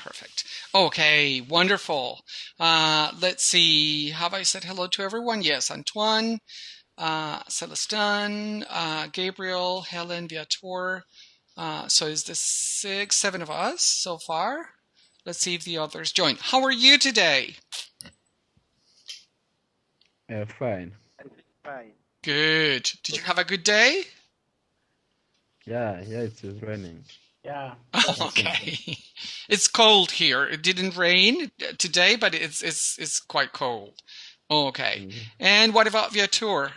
perfect. Okay, wonderful. Let's see. Have I said hello to everyone? Yes, Antoine, Celestin, Gabriel, Helen, Viator. So is this 7 of us so far? Let's see if the others join. How are you today? Fine. Fine. Good. Did you have a good day? Yeah, it is raining. Yeah. Okay. It's cold here. It didn't rain today, but it's quite cold. Okay. And what about Viator?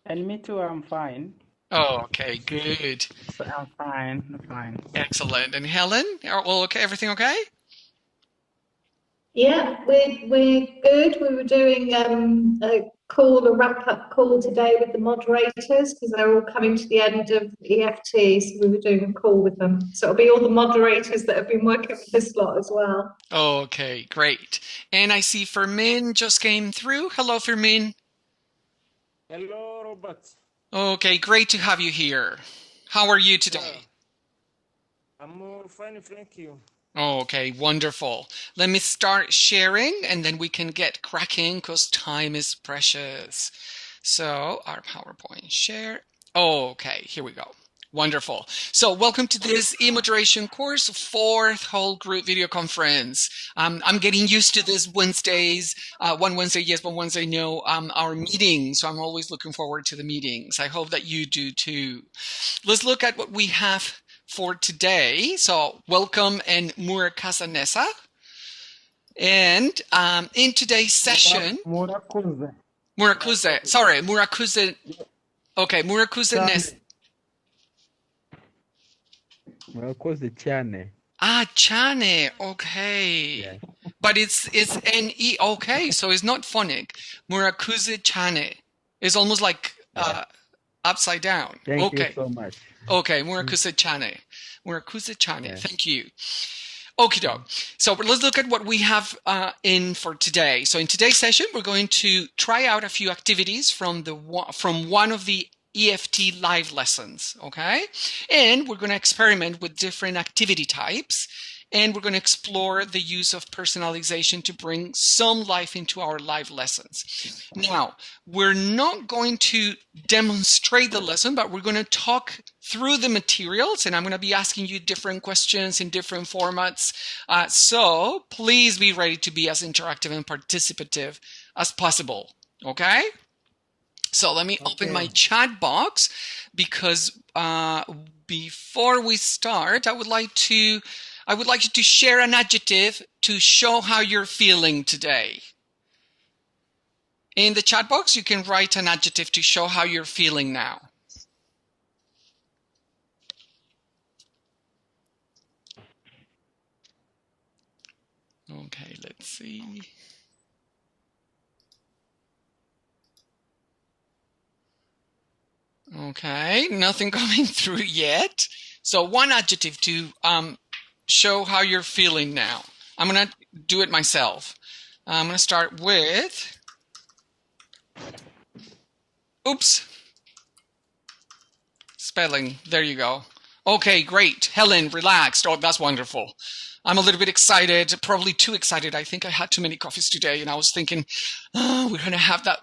And me too, I'm fine. Oh, okay, good. So I'm fine. Excellent. And Helen, are all okay? Everything okay? Yeah, we're good. We were doing a wrap-up call today with the moderators because they're all coming to the end of EFT, so we were doing a call with them. So it'll be all the moderators that have been working with this lot as well. Okay, great. And I see Fermin just came through. Hello, Fermin. Hello, Robert. Okay, great to have you here. How are you today? I'm fine, thank you. Okay, wonderful. Let me start sharing and then we can get cracking because time is precious. So our PowerPoint share. Okay, here we go. Wonderful. So welcome to this e-moderation course, 4th whole group video conference. I'm getting used to this Wednesdays, one Wednesday yes, one Wednesday no, our meetings. So I'm always looking forward to the meetings. I hope that you do too. Let's look at what we have for today. So welcome and Murakasa. And in today's session, Murakuze. Okay, Murakuze Nessa. Murakoze cyane. Chane. Okay. Yeah. But it's N-E. Okay, so it's not phonic. Murakuze Chane. It's almost like upside down. Thank you so much. Okay, Murakuze Chane. Yeah. Thank you. Okie doke. So let's look at what we have in for today. So in today's session, we're going to try out a few activities from one of the EFT live lessons, okay? And we're going to experiment with different activity types, and we're going to explore the use of personalization to bring some life into our live lessons. Now, we're not going to demonstrate the lesson, but we're going to talk through the materials, and I'm going to be asking you different questions in different formats. So please be ready to be as interactive and participative as possible, okay? So let me open my chat box because before we start, I would like you to share an adjective to show how you're feeling today. In the chat box, you can write an adjective to show how you're feeling now. Okay, let's see. Okay, nothing coming through yet. So one adjective to show how you're feeling now. I'm going to do it myself. I'm going to start with, oops, spelling. There you go. Okay, great. Helen, relaxed. Oh, that's wonderful. I'm a little bit excited, probably too excited. I think I had too many coffees today, and I was thinking, we're going to have that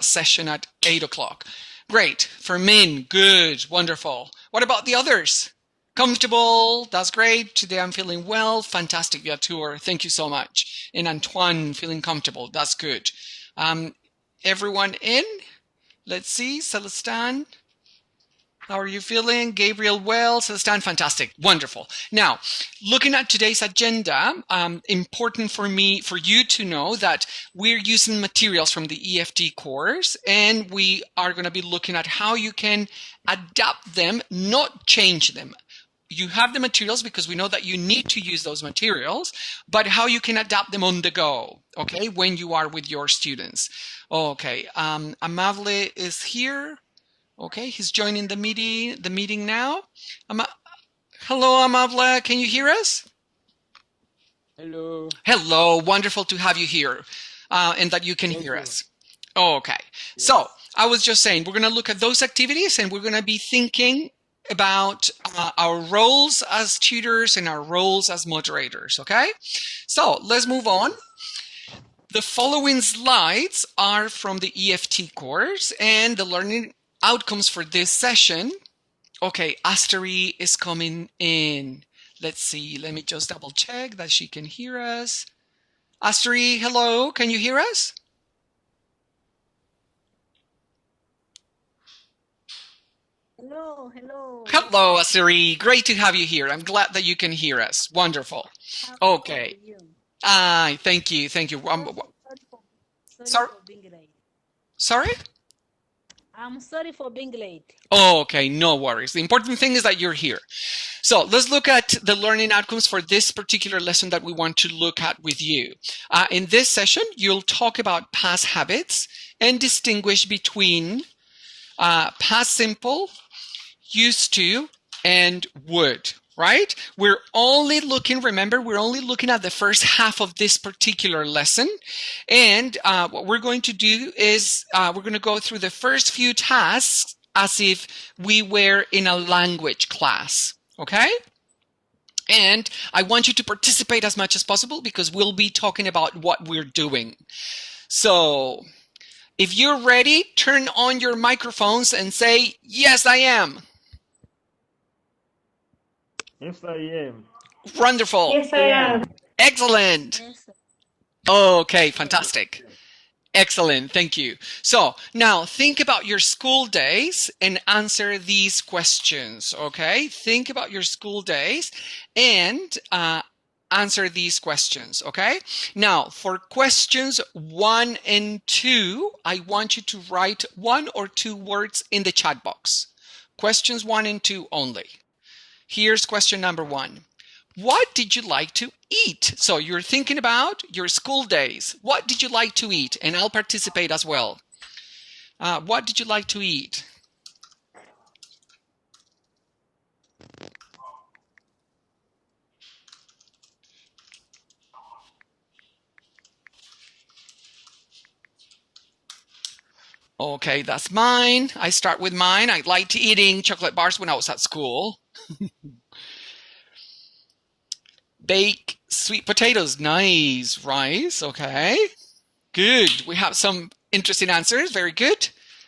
session at 8 o'clock. Great. Fermin, good, wonderful. What about the others? Comfortable, that's great. Today I'm feeling well. Fantastic, Viator. Thank you so much. And Antoine, feeling comfortable. That's good. Everyone in? Let's see. Celestin, how are you feeling? Gabriel, well. Celestin, fantastic. Wonderful. Now, looking at today's agenda, important for you to know that we're using materials from the EFT course, and we are going to be looking at how you can adapt them, not change them. You have the materials because we know that you need to use those materials, but how you can adapt them on the go, okay, when you are with your students. Okay, Amable is here. Okay, he's joining the meeting now. Hello, Amable, can you hear us? Hello. Hello, wonderful to have you here and that you can hear us. Okay, yes. So I was just saying, we're going to look at those activities and we're going to be thinking about our roles as tutors and our roles as moderators, okay? So let's move on. The following slides are from the EFT course and the learning outcomes for this session. Okay, Asteri is coming in. Let's see, let me just double check that she can hear us. Asteri, hello, can you hear us? Hello, hello. Hello, Asteri, great to have you here. I'm glad that you can hear us. Wonderful. Okay. Thank you, thank you. Sorry for being late. Sorry? I'm sorry for being late. Okay, no worries. The important thing is that you're here. So let's look at the learning outcomes for this particular lesson that we want to look at with you. In this session, you'll talk about past habits and distinguish between past simple, used to, and would, right? We're only looking, remember, we're only looking at the first half of this particular lesson. And what we're going to do is we're going to go through the first few tasks as if we were in a language class, okay? And I want you to participate as much as possible because we'll be talking about what we're doing. So if you're ready, turn on your microphones and say, yes, I am. Yes, I am. Wonderful. Yes, I am. Excellent. Yes, sir. Okay, fantastic. Excellent, thank you. So now think about your school days and answer these questions, okay? Think about your school days and answer these questions, okay? Now, for questions 1 and 2, I want you to write 1 or 2 words in the chat box. Questions 1 and 2 only. Here's question number 1. What did you like to eat? So you're thinking about your school days. What did you like to eat? And I'll participate as well. What did you like to eat? Okay, that's mine. I start with mine. I liked eating chocolate bars when I was at school. Bake sweet potatoes. Nice. Rice. Okay. Good. We have some interesting answers. Very good.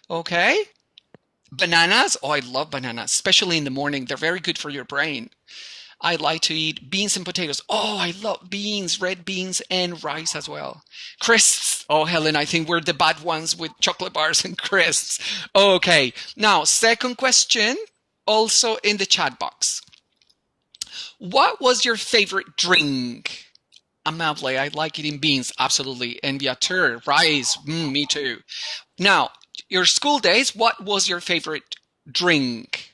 Okay. Bananas. Oh, I love bananas, especially in the morning. They're very good for your brain. I like to eat beans and potatoes. Oh, I love beans, red beans, and rice as well. Crisps. Oh, Helen, I think we're the bad ones with chocolate bars and crisps. Okay. Now, second question, also in the chat box. What was your favorite drink? Amable, I like eating beans. Absolutely. And Viateur, rice. Me too. Now, your school days, what was your favorite drink?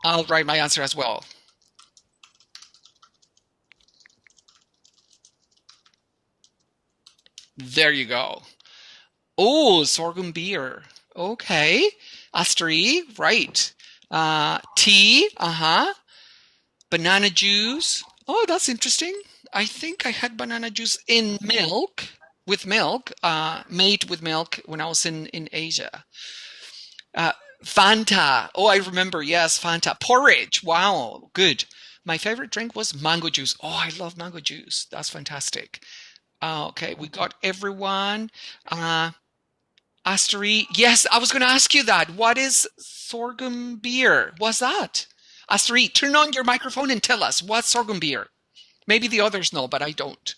I'll write my answer as well. There you go. Oh, sorghum beer. Okay. Asteri, right. Tea, banana juice. Oh, that's interesting. I think I had banana juice in milk, with milk, made with milk when I was in Asia. Fanta. Oh, I remember. Yes, Fanta. Porridge. Wow, good. My favorite drink was mango juice. Oh, I love mango juice. That's fantastic. Okay, we got everyone. Asteri. Yes, I was going to ask you that. What is sorghum beer? What's that? Asteri, turn on your microphone and tell us. What's sorghum beer? Maybe the others know, but I don't.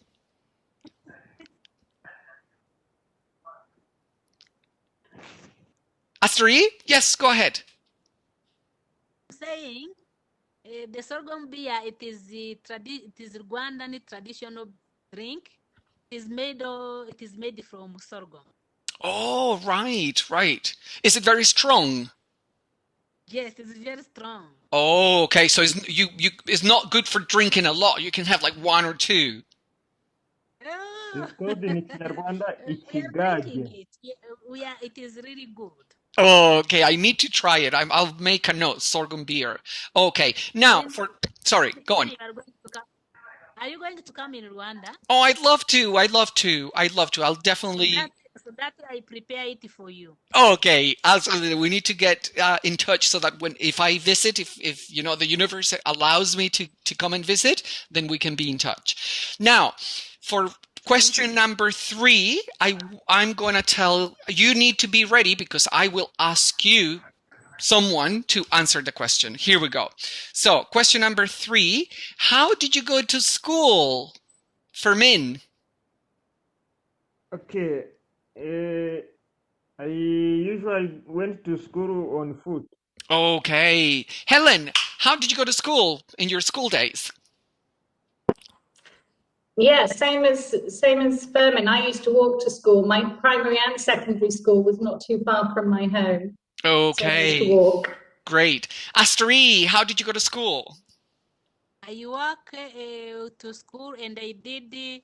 Asteri? Yes, go ahead. Saying the sorghum beer, it is Rwandan traditional drink. It is made from sorghum. Oh, right, right. Is it very strong? Yes, it's very strong. Oh, okay. So it's not good for drinking a lot. You can have like 1 or 2. Oh. It's called in Kinyarwanda We are drinking ikigage. it. It is really good. Oh, okay. I need to try it. I'll make a note. Sorghum beer. Okay. Now, sorry, go on. Are you going to come in Rwanda? Oh, I'd love to. I'd love to. I'll definitely. so that I prepare it for you. Okay, absolutely. We need to get in touch so that if I visit, if you know the universe allows me to come and visit, then we can be in touch. Now, for question number 3, I'm going to tell you need to be ready because I will ask you someone to answer the question. Here we go. So, question number 3, how did you go to school, Fermin? Okay. I usually went to school on foot. Okay. Helen, how did you go to school in your school days? Yeah, same as Furman. I used to walk to school. My primary and secondary school was not too far from my home. So I used to Okay, walk. great. Astrid, how did you go to school? I walk to school and I did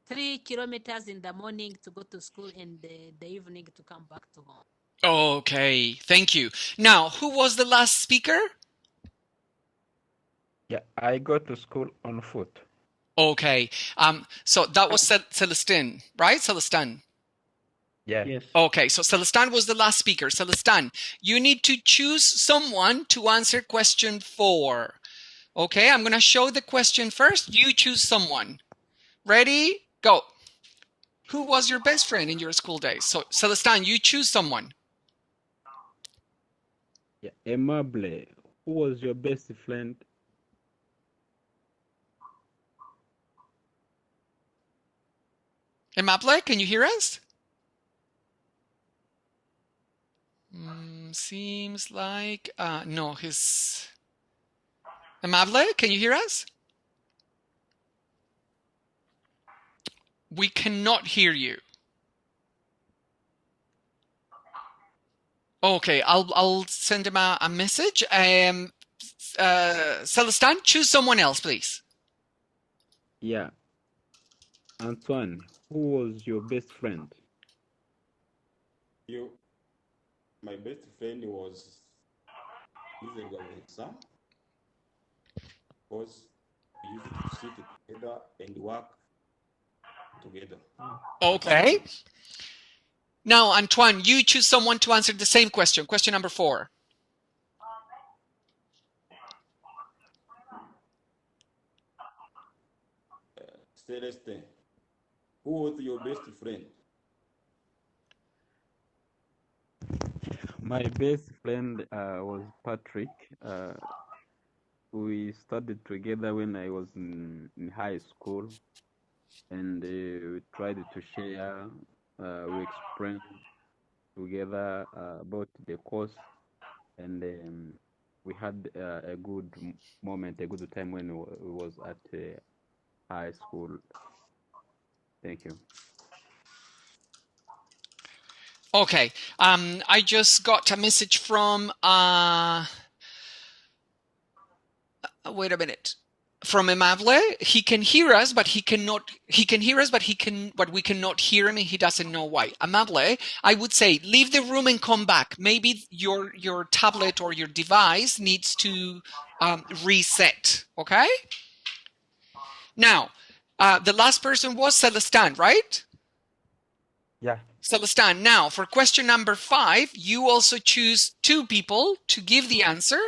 3 kilometers in the morning to go to school and the evening to come back to home. Okay, thank you. Now, who was the last speaker? Yeah, I go to school on foot. Okay, so that was Celestine, right? Celestin. Yeah. Yes. Okay, so Celestin was the last speaker. Celestin, you need to choose someone to answer question 4. Okay, I'm going to show the question first. You choose someone. Ready? Go. Who was your best friend in your school days? So, Celestin, you choose someone. Yeah. Aimable, who was your best friend? Aimable, can you hear us? Seems like no, his Aimable, can you hear us? We cannot hear you. Okay, I'll send him a message. Celestin, choose someone else, please. Yeah. Antoine, who was your best friend? My best friend was Sam, because we used to sit together and work together. Okay. Now, Antoine, you choose someone to answer the same question. Question number 4. Celeste, who was your best friend? My best friend was Patrick. We studied together when I was in high school, and we tried to share, we explained together about the course, and we had a good moment, a good time when we was at high school. Thank you. Okay. I just got a message from wait a minute. From Aimable. He can hear us, but we cannot hear him, and he doesn't know why. Aimable, I would say leave the room and come back. Maybe your tablet or your device needs to reset. Okay? Now, the last person was Celestin, right? Yeah. Celestin, now for question number 5, you also choose 2 people to give the answer,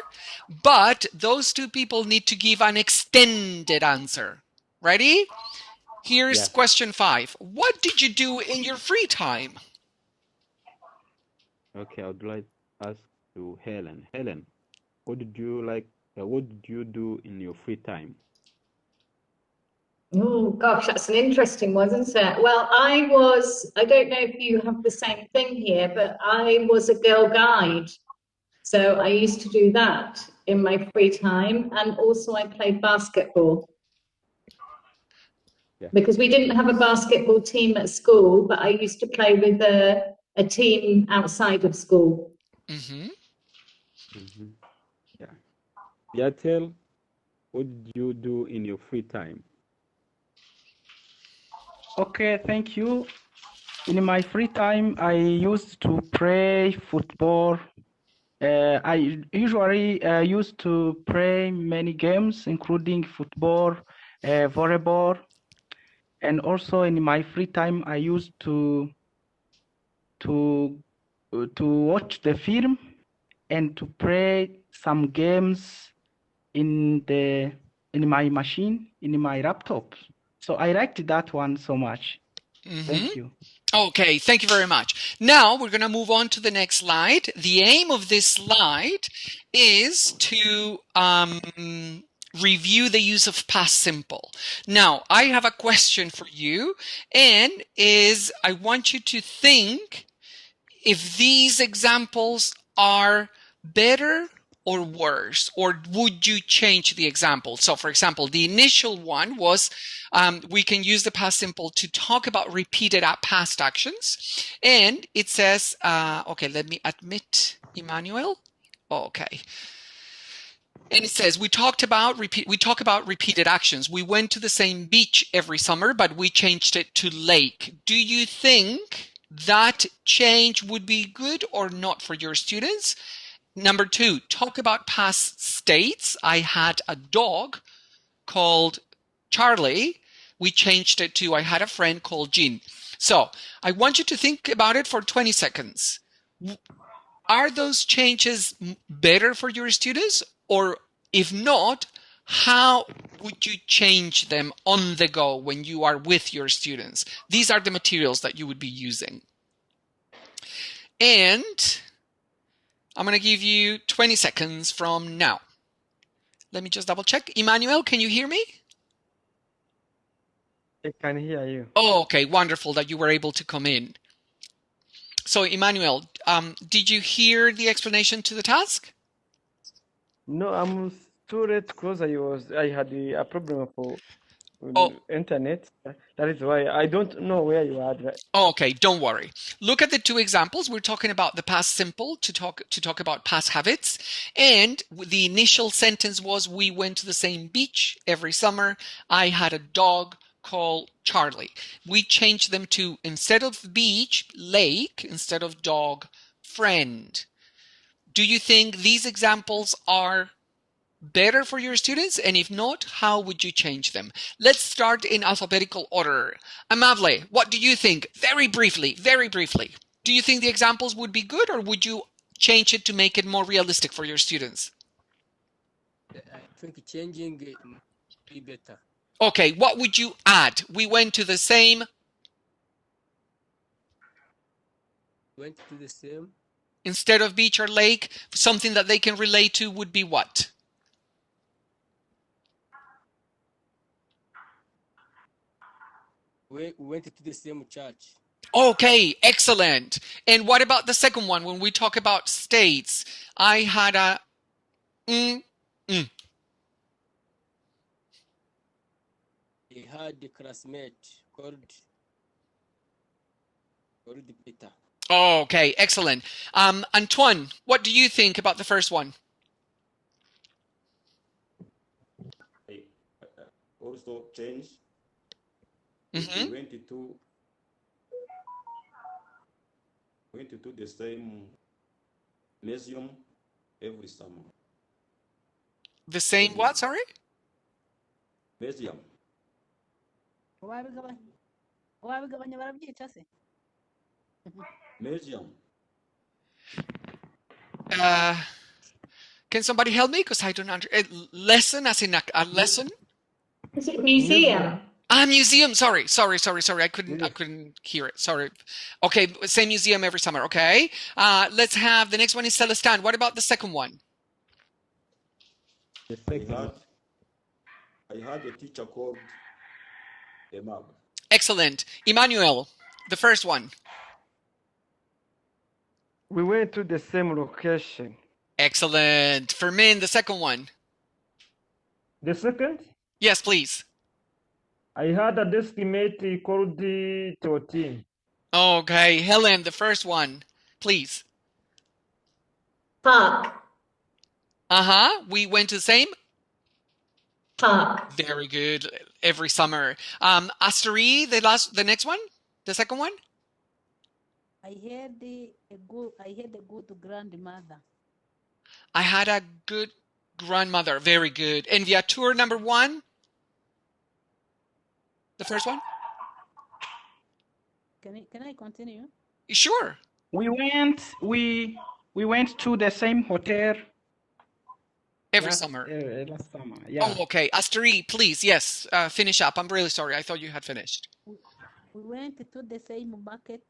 but those 2 people need to give an extended answer. Ready? Here's question 5. What did you do in your free time? Okay, I would like to ask to Helen. Helen, what did you do in your free time? Oh gosh, that's an interesting one, isn't it? Well, I don't know if you have the same thing here, but I was a girl guide. So I used to do that in my free time, and also I played basketball. Yeah. Because we didn't have a basketball team at school, but I used to play with a team outside of school. Mm-hmm. Mm-hmm. Yeah. Yatel, what did you do in your free time? Okay, thank you. In my free time, I used to play football. I usually used to play many games, including football, volleyball, and also in my free time, I used to to watch the film and to play some games in my machine, in my laptop. So I liked that one so much. Thank you. Okay, thank you very much. Now we're going to move on to the next slide. The aim of this slide is to review the use of past simple. Now, I have a question for you, and I want you to think if these examples are better or worse, or would you change the example? So, for example, the initial one was we can use the past simple to talk about repeated past actions. And it says, okay, let me admit Emmanuel. Okay. And it says, we talk about repeated actions. We went to the same beach every summer, but we changed it to lake. Do you think that change would be good or not for your students? Number 2, talk about past states. I had a dog called Charlie. We changed it to I had a friend called Jean. So I want you to think about it for 20 seconds. Are those changes better for your students? Or if not, how would you change them on the go when you are with your students? These are the materials that you would be using. And I'm going to give you 20 seconds from now. Let me just double check. Emmanuel, can you hear me? I can hear you. Oh, okay. Wonderful that you were able to come in. So, Emmanuel, did you hear the explanation to the task? No, I'm too late because I had a problem for Oh. internet. That is why I don't know where you are. Okay, don't worry. Look at the 2 examples. We're talking about the past simple to talk about past habits. And the initial sentence was, we went to the same beach every summer. I had a dog called Charlie. We changed them to, instead of beach, lake, instead of dog, friend. Do you think these examples are better for your students? And if not, how would you change them? Let's start in alphabetical order. Amable, what do you think? Very briefly. Do you think the examples would be good, or would you change it to make it more realistic for your students? I think changing it would be better. Okay, what would you add? We went to the same. Went to the same. Instead of beach or lake, something that they can relate to would be what? We went to the same church. Okay, excellent. And what about the second one? When we talk about states, I had a He had a classmate called Peter. Okay, excellent. Antoine, what do you think about the first one? I also change. Mm-hmm. We went to the same museum every summer. The same what, sorry? Museum. wabigabanya barabyita se Museum. Can somebody help me? Because I don't understand. Lesson, as in a lesson? Is it museum? Museum. Sorry. I couldn't hear it. Sorry. Okay, same museum every summer. Okay. Let's have the next one is Celestin. What about the second one? The second. I had a teacher called Emab. Excellent. Emmanuel, the first one. We went to the same location. Excellent. Fermin, the second one. The second, Yes, please. I had a deskmate called Totin. Okay. Helen, the first one, please. Park. We went to the same. Park. Very good. Every summer. Asteri, the next one, the second one. I had a good grandmother. I had a good grandmother. Very good. And Viatur, number one. The first one. Can I continue? Sure. We went to the same hotel Every summer. last summer. Oh, Yeah. okay. Asteri, please, yes, finish up. I'm really sorry. I thought you had finished. We went to the same market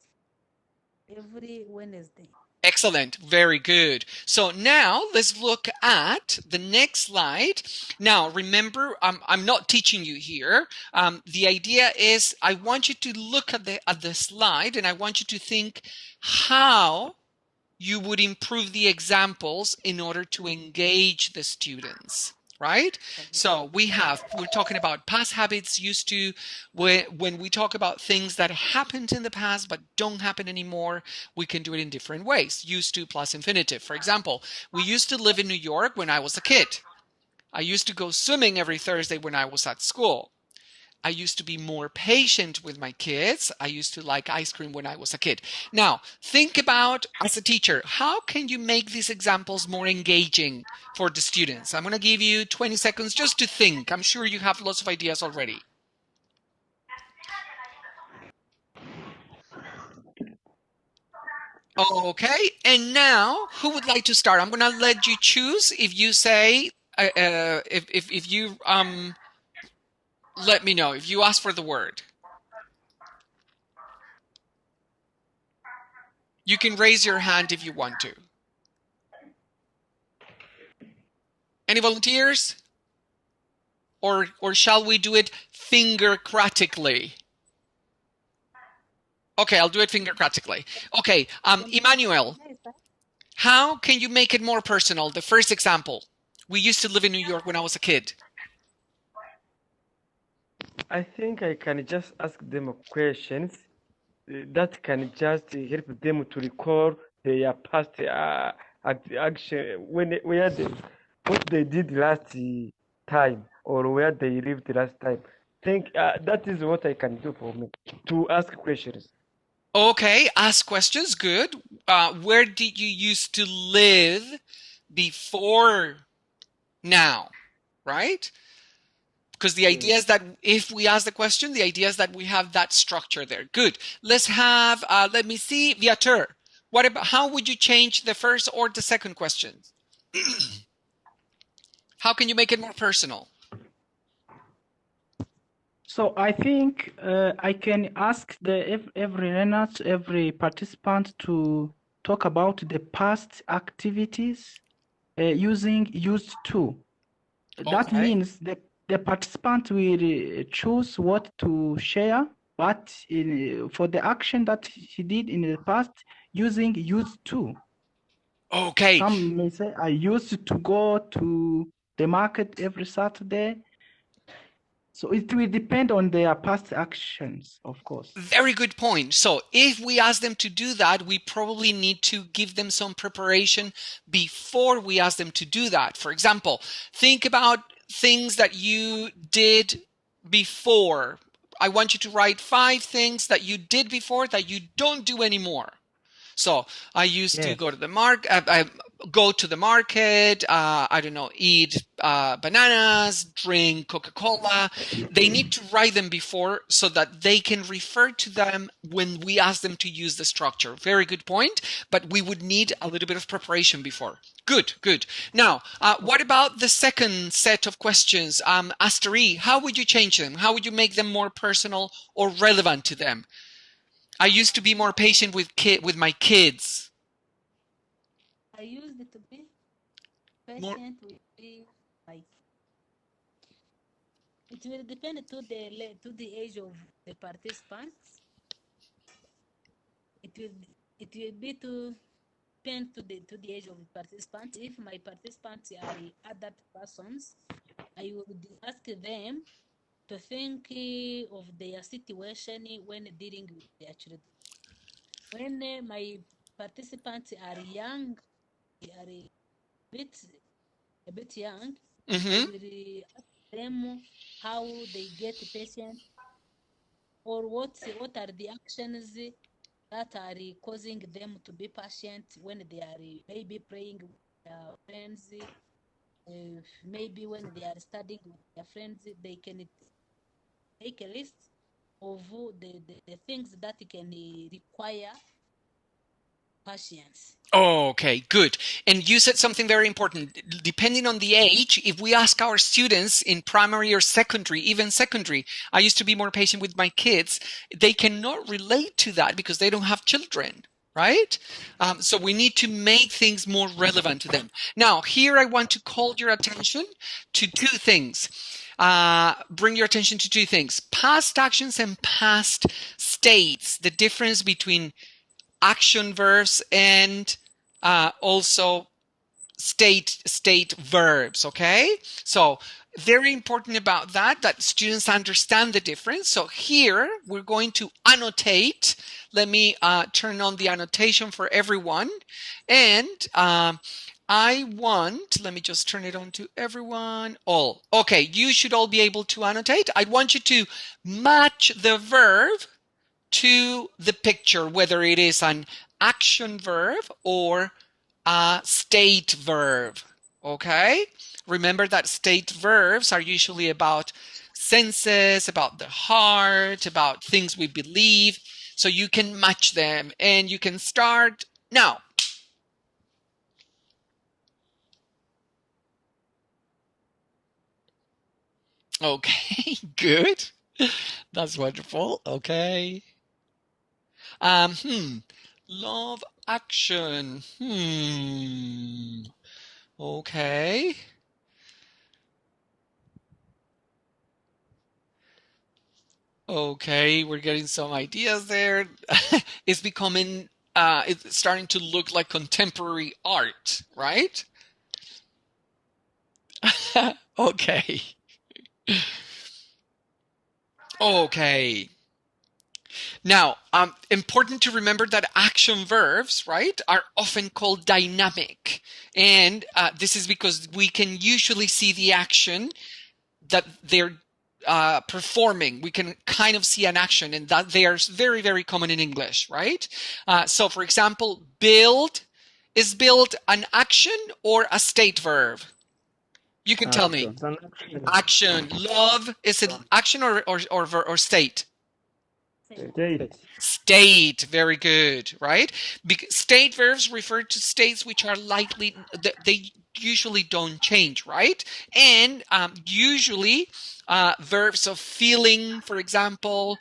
every Wednesday. Excellent. Very good. So now let's look at the next slide. Now, remember, I'm not teaching you here. The idea is I want you to look at the slide and I want you to think how you would improve the examples in order to engage the students, right? So we're talking about past habits used to, when we talk about things that happened in the past but don't happen anymore, we can do it in different ways. Used to plus infinitive. For example, we used to live in New York when I was a kid. I used to go swimming every Thursday when I was at school. I used to be more patient with my kids. I used to like ice cream when I was a kid. Now, think about, as a teacher, how can you make these examples more engaging for the students? I'm going to give you 20 seconds just to think. I'm sure you have lots of ideas already. Okay, and now who would like to start? I'm going to let you choose. If you say, if you let me know, if you ask for the word. You can raise your hand if you want to. Any volunteers? Or shall we do it fingercratically? Okay, I'll do it fingercratically. Okay, Emmanuel, how can you make it more personal? The first example. We used to live in New York when I was a kid. I think I can just ask them questions that can just help them to recall their past action what they did last time or where they lived last time. Think that is what I can do for me, to ask questions. Okay, ask questions, good. Where did you used to live before now, right? Because the idea is that if we ask the question, the idea is that we have that structure there. Good. Let's have, let me see, Viator. What about, how would you change the first or the second question? How can you make it more personal? So I think I can ask every participant to talk about the past activities using used to. That Okay. means the participant will choose what to share, but for the action that he did in the past using used to. Okay. Some may say, I used to go to the market every Saturday. So it will depend on their past actions, of course. Very good point. So if we ask them to do that, we probably need to give them some preparation before we ask them to do that. For example, think about things that you did before. I want you to write 5 things that you did before that you don't do anymore. So I used to go to the market, I don't know, eat bananas, drink Coca-Cola. They need to write them before so that they can refer to them when we ask them to use the structure. Very good point, but we would need a little bit of preparation before. Good, good. Now, what about the second set of questions? Asteri, how would you change them? How would you make them more personal or relevant to them? I used to be more patient with my kids. I used to be patient with my. It will depend to the age of the participants. It will be to depend to the age of the participants. If my participants are adult persons, I would ask them to think of their situation when dealing with their children. When my participants are young, they are a bit young, I will ask them how they get patient or what are the actions that are causing them to be patient when they are maybe praying with their friends, maybe when they are studying with their friends, they can make a list of the things that can require patience. Okay, good. And you said something very important. Depending on the age, if we ask our students in primary or secondary, even secondary, I used to be more patient with my kids, they cannot relate to that because they don't have children, right? So we need to make things more relevant to them. Now, here I want to call your attention to two things. Bring your attention to two things: past actions and past states, the difference between action verbs and also state verbs. Okay, so very important about that students understand the difference. So here we're going to annotate. Let me turn on the annotation for everyone, and let me just turn it on to everyone. All. Okay, you should all be able to annotate. I want you to match the verb to the picture, whether it is an action verb or a state verb. Okay? Remember that state verbs are usually about senses, about the heart, about things we believe. So you can match them, and you can start now. Okay, good. That's wonderful. Okay. Love action. Okay. Okay, we're getting some ideas there. It's becoming, it's starting to look like contemporary art, right? Okay. Okay. Now, important to remember that action verbs, right, are often called dynamic. And this is because we can usually see the action that they're performing. We can kind of see an action, and that they are very, very common in English, right? So, for example, build. Is build an action or a state verb? You can tell me. Action. Love, is it action or state? State. Very good, right? State verbs refer to states which are likely, they usually don't change, right? And usually verbs of feeling, for example,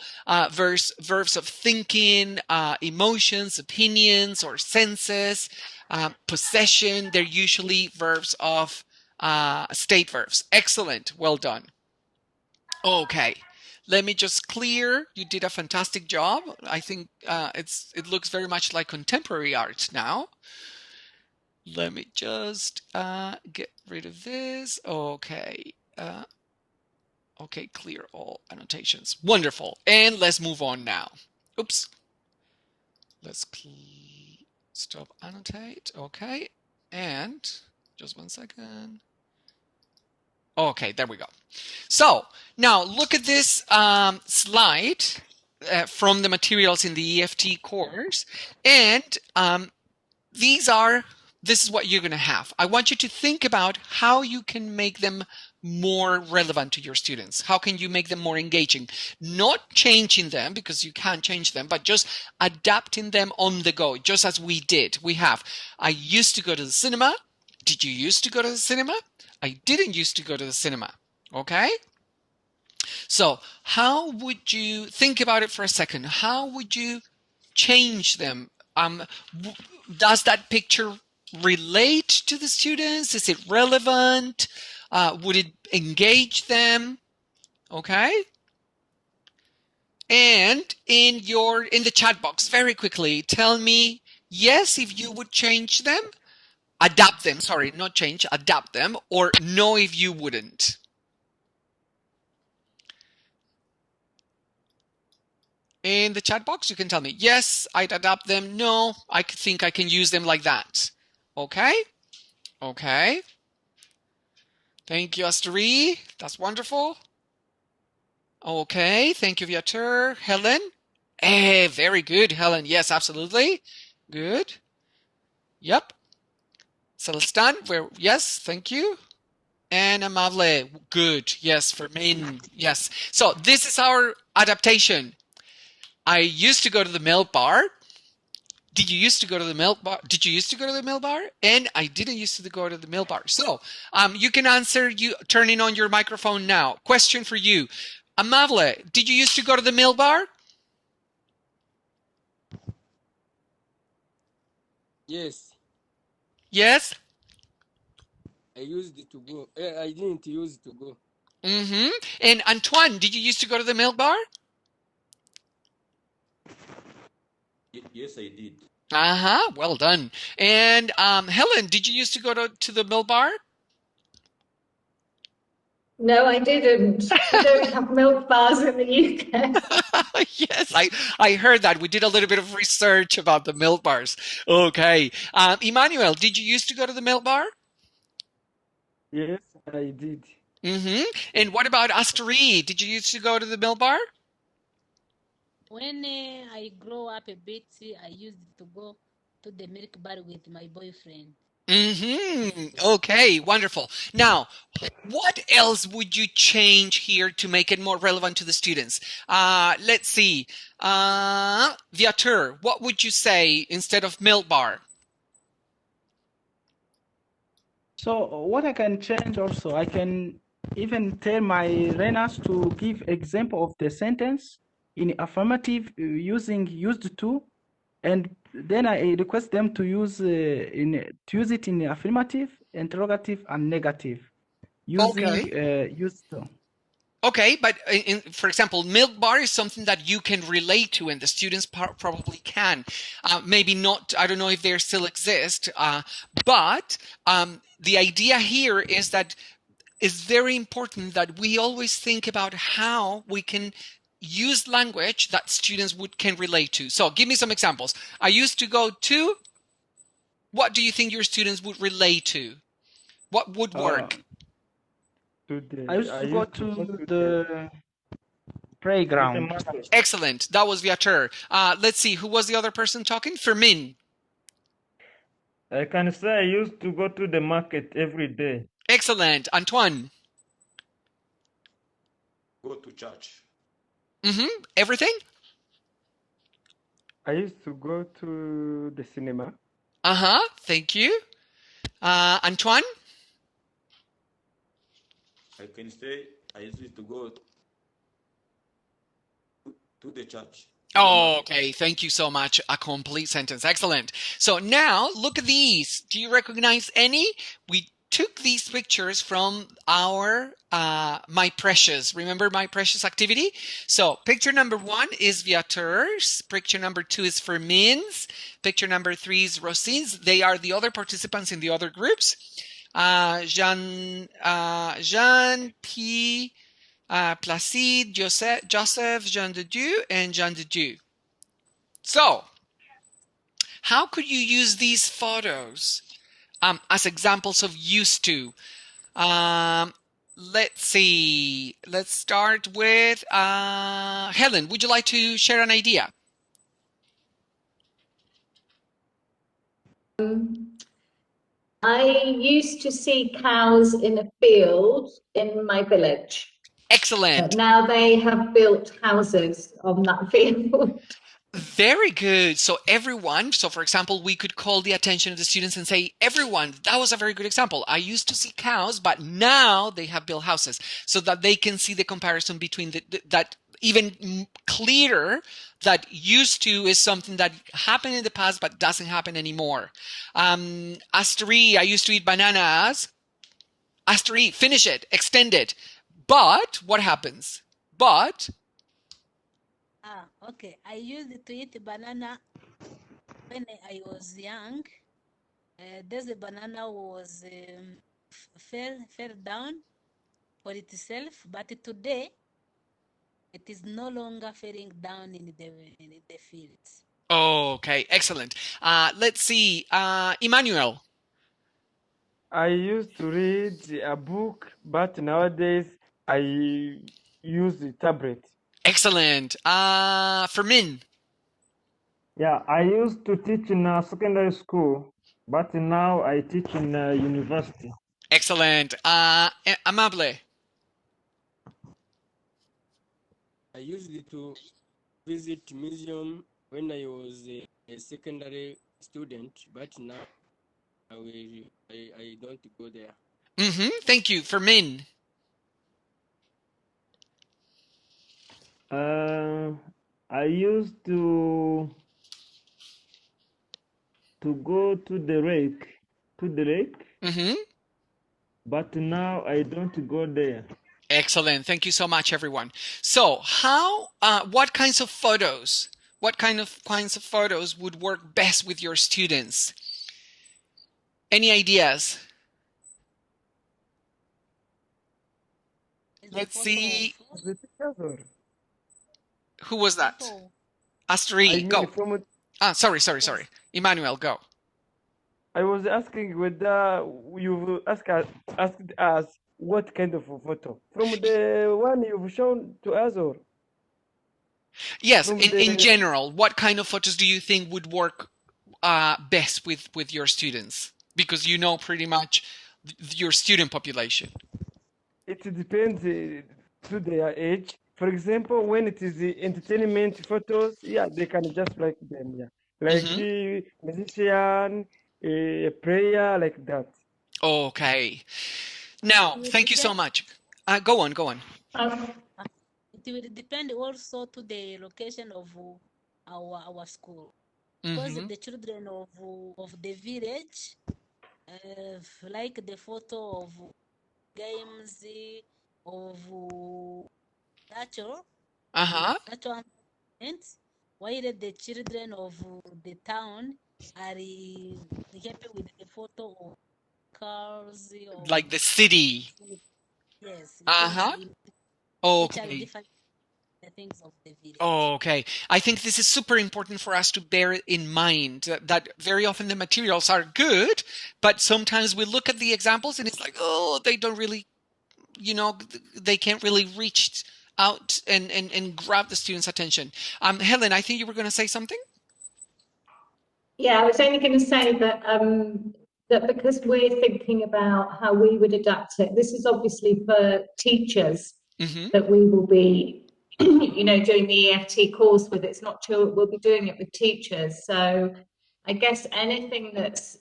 verbs of thinking, emotions, opinions, or senses, possession, they're usually verbs of state verbs. Excellent. Well done. Okay. Let me just clear. You did a fantastic job. I think it looks very much like contemporary art now. Let me just get rid of this. Okay. Okay, clear all annotations. Wonderful. And let's move on now. Oops. Let's stop annotate. Okay. And just 1 second. Okay, there we go. So now look at this slide from the materials in the EFT course, and this is what you're going to have. I want you to think about how you can make them more relevant to your students. How can you make them more engaging? Not changing them, because you can't change them, but just adapting them on the go, just as we did. We have, I used to go to the cinema. Did you used to go to the cinema? I didn't used to go to the cinema. Okay? So how would you think about it for a second? How would you change them? Does that picture relate to the students? Is it relevant? Would it engage them? Okay? And in the chat box, very quickly, tell me yes if you would change them. Adapt them, sorry, not change, adapt them, or no if you wouldn't. In the chat box, you can tell me, yes, I'd adapt them. No, I think I can use them like that. Okay? Okay. Thank you, Asteri. That's wonderful. Okay, thank you, Viator. Helen? Very good, Helen. Yes, absolutely. Good. Yep. Celestin, yes, thank you. And Amable, good. Yes, Fermin, yes. So this is our adaptation. I used to go to the milk bar. Did you used to go to the milk bar? Did you used to go to the milk bar? And I didn't used to go to the milk bar. So you can answer, you turning on your microphone now. Question for you. Amable, did you used to go to the milk bar? Yes, Yes? I used to go. I didn't use to go. Mm-hmm. And Antoine, did you used to go to the milk bar? Yes, I did. Uh-huh. Well done. And Helen, did you used to go to the milk bar? No, I didn't. We don't have milk bars in the UK. Yes, I heard that. We did a little bit of research about the milk bars. Okay. Emmanuel, did you used to go to the milk bar? Yes, I did. Mm-hmm. And what about Astrid? Did you used to go to the milk bar? When I grow up a bit, I used to go to the milk bar with my boyfriend. Mm-hmm. Okay, wonderful. Now, what else would you change here to make it more relevant to the students? Let's see. Viatur, what would you say instead of milk bar? So what I can change also, I can even tell my learners to give example of the sentence in affirmative using used to, and then I request them to use it in affirmative, interrogative, and negative using Okay. used to. Okay, but for example, milk bar is something that you can relate to, and the students probably can. Maybe not, I don't know if they still exist, but the idea here is that it's very important that we always think about how we can use language that students can relate to. So give me some examples. I used to go to, what do you think your students would relate to? What would work? I used to go to the playground. Excellent. That was Viatur. Let's see, who was the other person talking? Fermin. I can say I used to go to the market every day. Excellent. Antoine. Go to church. Mm-hmm. Everything? I used to go to the cinema. Uh-huh. Thank you. Antoine? I can say I used to go to the church. Oh, okay. Thank you so much. A complete sentence. Excellent. So now look at these. Do you recognize any? We took these pictures from our My Precious. Remember My Precious activity? So picture number 1 is Viatur's. Picture number 2 is Fermin's. Picture number 3 is Rosine's. They are the other participants in the other groups. Jean P. Placide, Joseph, Jean de Dieu, and Jean de Dieu. So, how could you use these photos as examples of used to? Let's see. Let's start with Helen. Would you like to share an idea? I used to see cows in a field in my village. Excellent. Now they have built houses on that field. Very good. So everyone, so for example, we could call the attention of the students and say, everyone, that was a very good example. I used to see cows, but now they have built houses, so that they can see the comparison between that even clearer, that used to is something that happened in the past but doesn't happen anymore. Astrid, I used to eat bananas. Astrid, finish it, extend it. But what happens? But Okay. I used to eat banana when I was young. This banana was fell down for itself, but today it is no longer falling down in the fields. Okay, excellent. Let's see, Emmanuel. I used to read a book, but nowadays I use the tablet. Excellent. Fermin. Yeah, I used to teach in a secondary school, but now I teach in a university. Excellent. Amable. I used to visit museum when I was a secondary student, but now I don't go there. Thank you. For Min. I used to go to the lake, but now I don't go there. Excellent. Thank you so much, everyone. So, what kinds of photos would work best with your students? Any ideas? Is the Let's photo see. of The pictures or Who was that? photo? I Astrid, mean go. from Sorry. Yes. Emmanuel, go. I was asking whether you asked us what kind of a photo from the one you've shown to us or Yes, from in the. general, what kind of photos do you think would work best with your students? Because you know pretty much your student population. It depends to their age. For example, when it is the entertainment photos, yeah, they can just like them, yeah, like musician, a prayer, like that. Okay. Now, It will thank you so depend. much. Go on. It will depend also to the location of our school, because Mm-hmm. the children of the village like the photo of games of natural natural environments, while the children of the town are happy with the photo of cars or Like the city. yes, Uh-huh. which are Okay. different the things of the village. Okay. I think this is super important for us to bear in mind that very often the materials are good, but sometimes we look at the examples and it's like, oh, they don't really, they can't really reach out and grab the students' attention. Helen, I think you were going to say something? Yeah, I was only going to say that that because we're thinking about how we would adapt it, this is obviously for teachers that we will be, doing the EFT course with. It's not children, we'll be doing it with teachers. So I guess anything that's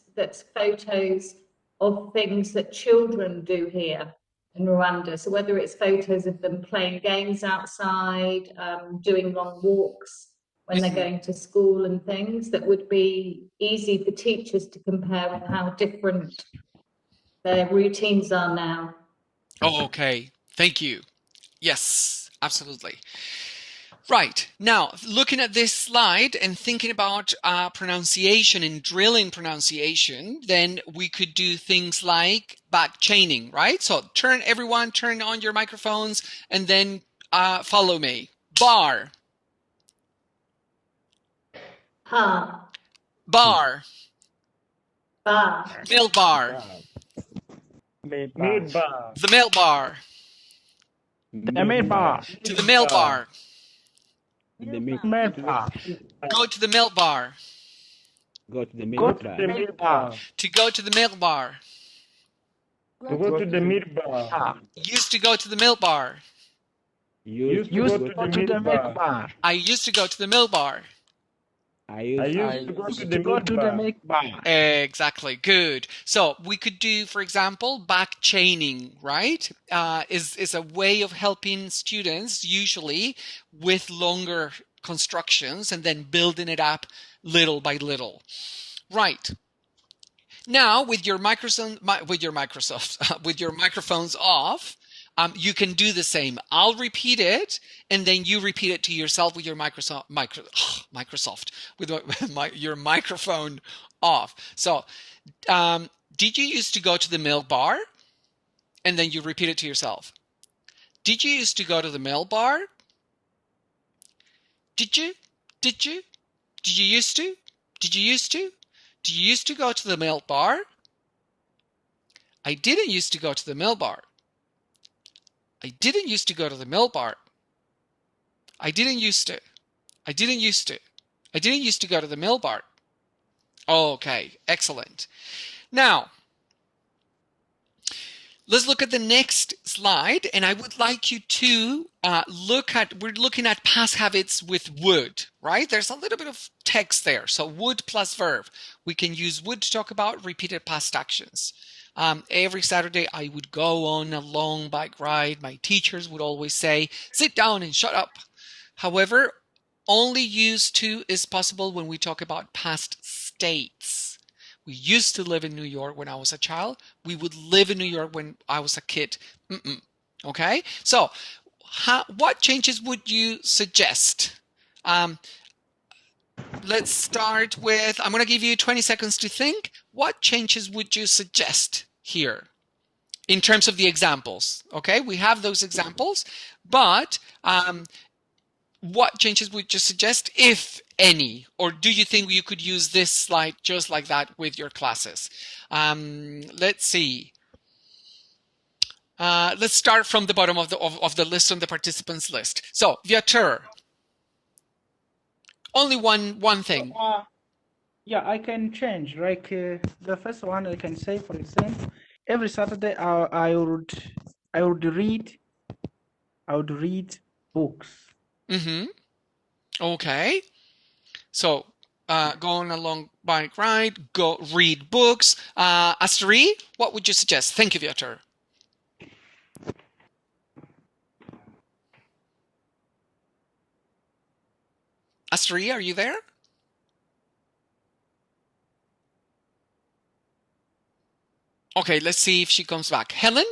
photos of things that children do here in Rwanda. So whether it's photos of them playing games outside, doing long walks when they're going to school and things, that would be easy for teachers to compare with how different their routines are now. Oh, okay. Thank you. Yes, absolutely. Right. Now, looking at this slide and thinking about pronunciation and drilling pronunciation, then we could do things like back chaining, right? So everyone turn on your microphones and then follow me. Bar. Ha. Bar. Bar. Milk bar. Milk bar. The milk bar. The milk bar. To the milk bar. The milk bar. Go to the milk bar. Go to the Go milk to bar. the milk bar. To go to the milk bar. To go to the milk bar. Used to go to the milk bar. Used to go to the milk bar. I used to go to the milk bar. I used to go to the milk bar. Exactly. Good. So we could do, for example, back chaining, right? Is a way of helping students usually with longer constructions and then building it up little by little. Right. Now with your microphones off, you can do the same. I'll repeat it, and then you repeat it to yourself with your your microphone off. So, did you used to go to the milk bar? And then you repeat it to yourself. Did you used to go to the milk bar? Did you? Did you? Did you used to? Did you used to? Did you used to go to the milk bar? I didn't used to go to the milk bar. I didn't used to go to the milk bar. I didn't used to. I didn't used to. I didn't used to go to the milk bar. Okay, excellent. Now, let's look at the next slide, and I would like you to we're looking at past habits with would, right? There's a little bit of text there. So would plus verb. We can use would to talk about repeated past actions. Every Saturday I would go on a long bike ride. My teachers would always say, sit down and shut up. However, only use to is possible when we talk about past states. We used to live in New York when I was a child. We would live in New York when I was a kid. Okay? So, what changes would you suggest? Let's start with, I'm going to give you 20 seconds to think. What changes would you suggest here in terms of the examples? Okay, we have those examples, but what changes would you suggest, if any? Or do you think you could use this slide just like that with your classes? Let's see. Let's start from the bottom of the list, on the participants list. So, Viator, only one thing. Yeah, I can change. Like the first one, I can say, for example, every Saturday I would read books. Okay. So, go on a long bike ride, go read books. Astri, what would you suggest? Thank you, Viator. Astri, are you there? Okay, let's see if she comes back. Helen?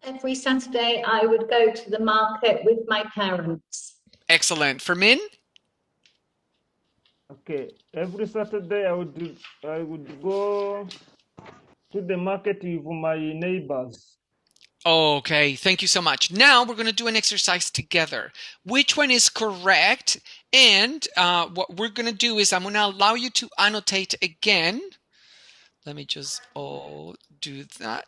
Every Saturday I would go to the market with my parents. Excellent. Fermin? Okay, every Saturday I would go to the market with my neighbors. Okay, thank you so much. Now we're going to do an exercise together. Which one is correct? And what we're going to do is I'm going to allow you to annotate again. Let me just do that.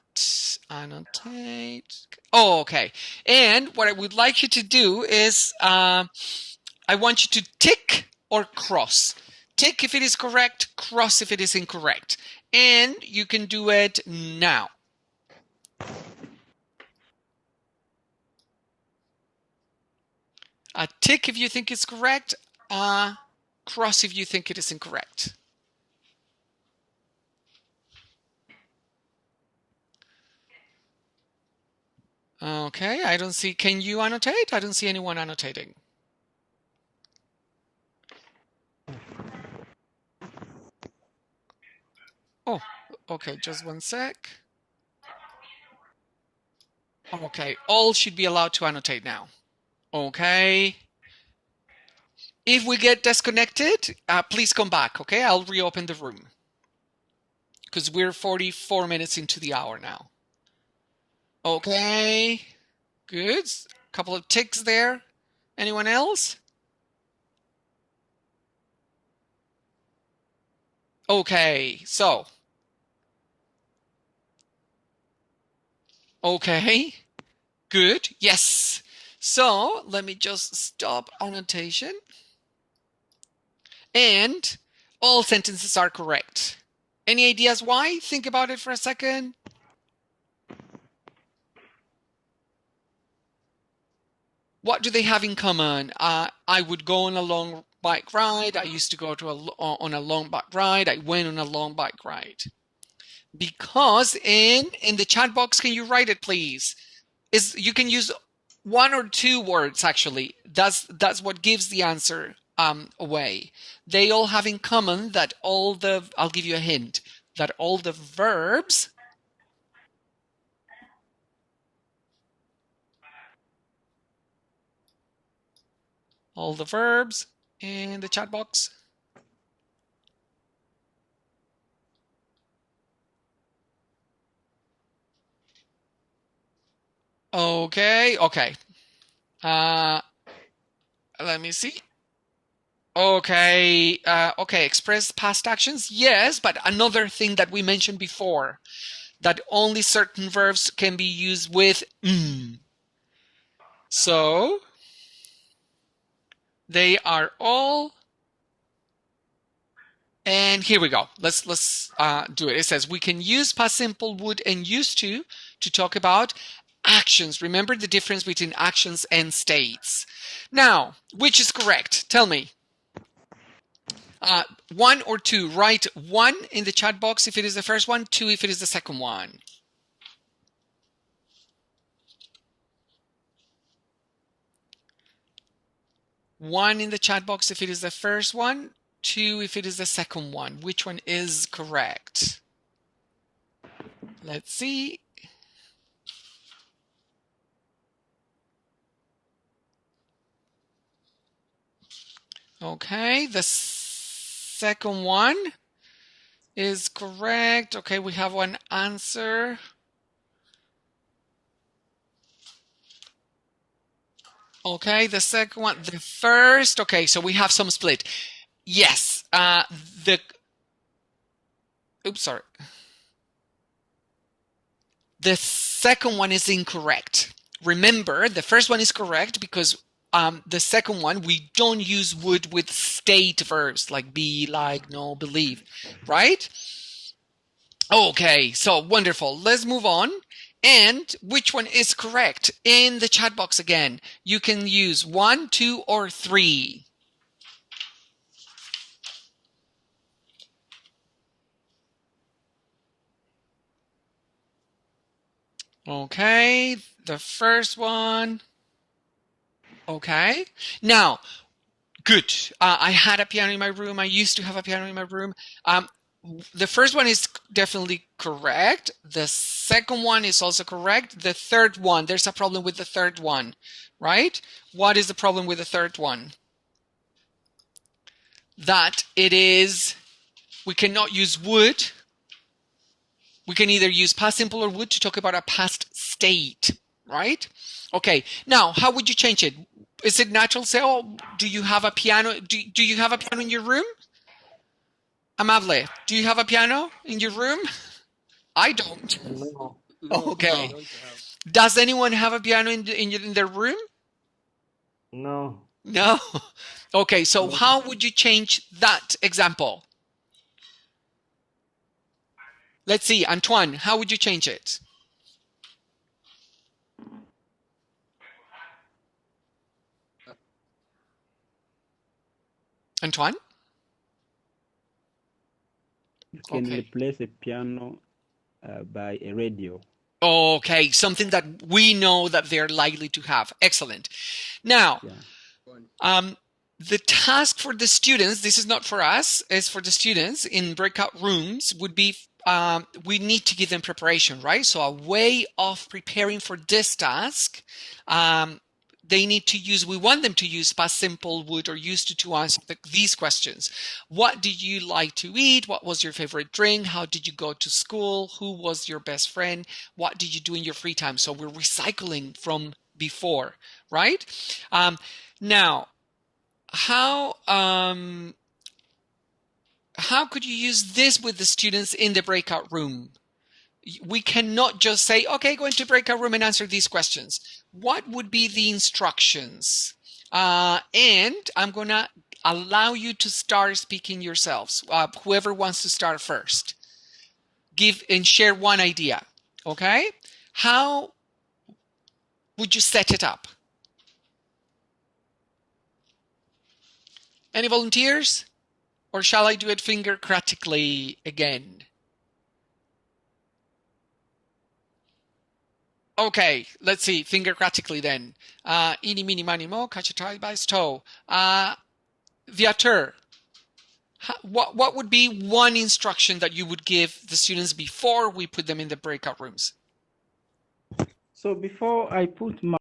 Annotate. Oh, okay. And what I would like you to do is I want you to tick or cross. Tick if it is correct, cross if it is incorrect. And you can do it now. Tick if you think it's correct, cross if you think it is incorrect. Okay, I don't see, can you annotate? I don't see anyone annotating. Oh, okay, just one sec. Okay, all should be allowed to annotate now. Okay. If we get disconnected, please come back, okay? I'll reopen the room. Because we're 44 minutes into the hour now. Okay. Good. Couple of ticks there. Anyone else? Okay, so. Okay. Good. Yes. So let me just stop annotation. And all sentences are correct. Any ideas why? Think about it for a second. What do they have in common? I would go on a long bike ride. I used to go on a long bike ride. I went on a long bike ride. Because in the chat box, can you write it, please? You can use one or two words, actually. That's what gives the answer away. They all have in common that I'll give you a hint, that all the verbs in the chat box. Okay. Let me see. Okay. Express past actions. Yes, but another thing that we mentioned before, that only certain verbs can be used with So they are all And here we go. Let's do it. It says we can use past simple would and used to talk about actions. Remember the difference between actions and states. Now, which is correct? Tell me. 1 or 2. Write 1 in the chat box if it is the first one, 2 if it is the second one. One in the chat box if it is the first one, 2 if it is the second one. Which one is correct? Let's see. Okay, the second one is correct. Okay, we have one answer. Okay, the second one, the first. Okay, so we have some split. Yes, oops, sorry. The second one is incorrect. Remember, the first one is correct because the second one, we don't use would with state verbs like be, like, know, believe, right? Okay, so wonderful. Let's move on. And which one is correct? In the chat box again, you can use 1, 2, or 3. Okay, the first one. Okay, now, good. I had a piano in my room. I used to have a piano in my room. The first one is definitely correct. The second one is also correct. The third one, there's a problem with the third one, right? What is the problem with the third one? That it is, we cannot use would. We can either use past simple or would to talk about a past state, right? Okay, now, how would you change it? Is it natural to say, oh, do you have a piano? Do you have a piano in your room? Amable, do you have a piano in your room? I don't. No, Okay. I don't have. Does anyone have a piano in their room? No. No? Okay, so how would you change that example? Let's see, Antoine, how would you change it? Antoine? You can Okay. replace a piano by a radio. Okay, something that we know that they're likely to have. Excellent. Now, Yeah. the task for the students, this is not for us, it's for the students in breakout rooms, would be we need to give them preparation, right? So a way of preparing for this task, they need to use, we want them to use past simple, would, or used to answer these questions. What did you like to eat? What was your favorite drink? How did you go to school? Who was your best friend? What did you do in your free time? So we're recycling from before, right? Now, how could you use this with the students in the breakout room? We cannot just say, okay, go into breakout room and answer these questions. What would be the instructions? And I'm going to allow you to start speaking yourselves. Whoever wants to start first. Give and share one idea. Okay? How would you set it up? Any volunteers? Or shall I do it fingercratically again? Okay, let's see, fingercratically then. Eeny, meeny, miny, mo, catch a tie by its toe. Viator, what would be one instruction that you would give the students before we put them in the breakout rooms? So before I put my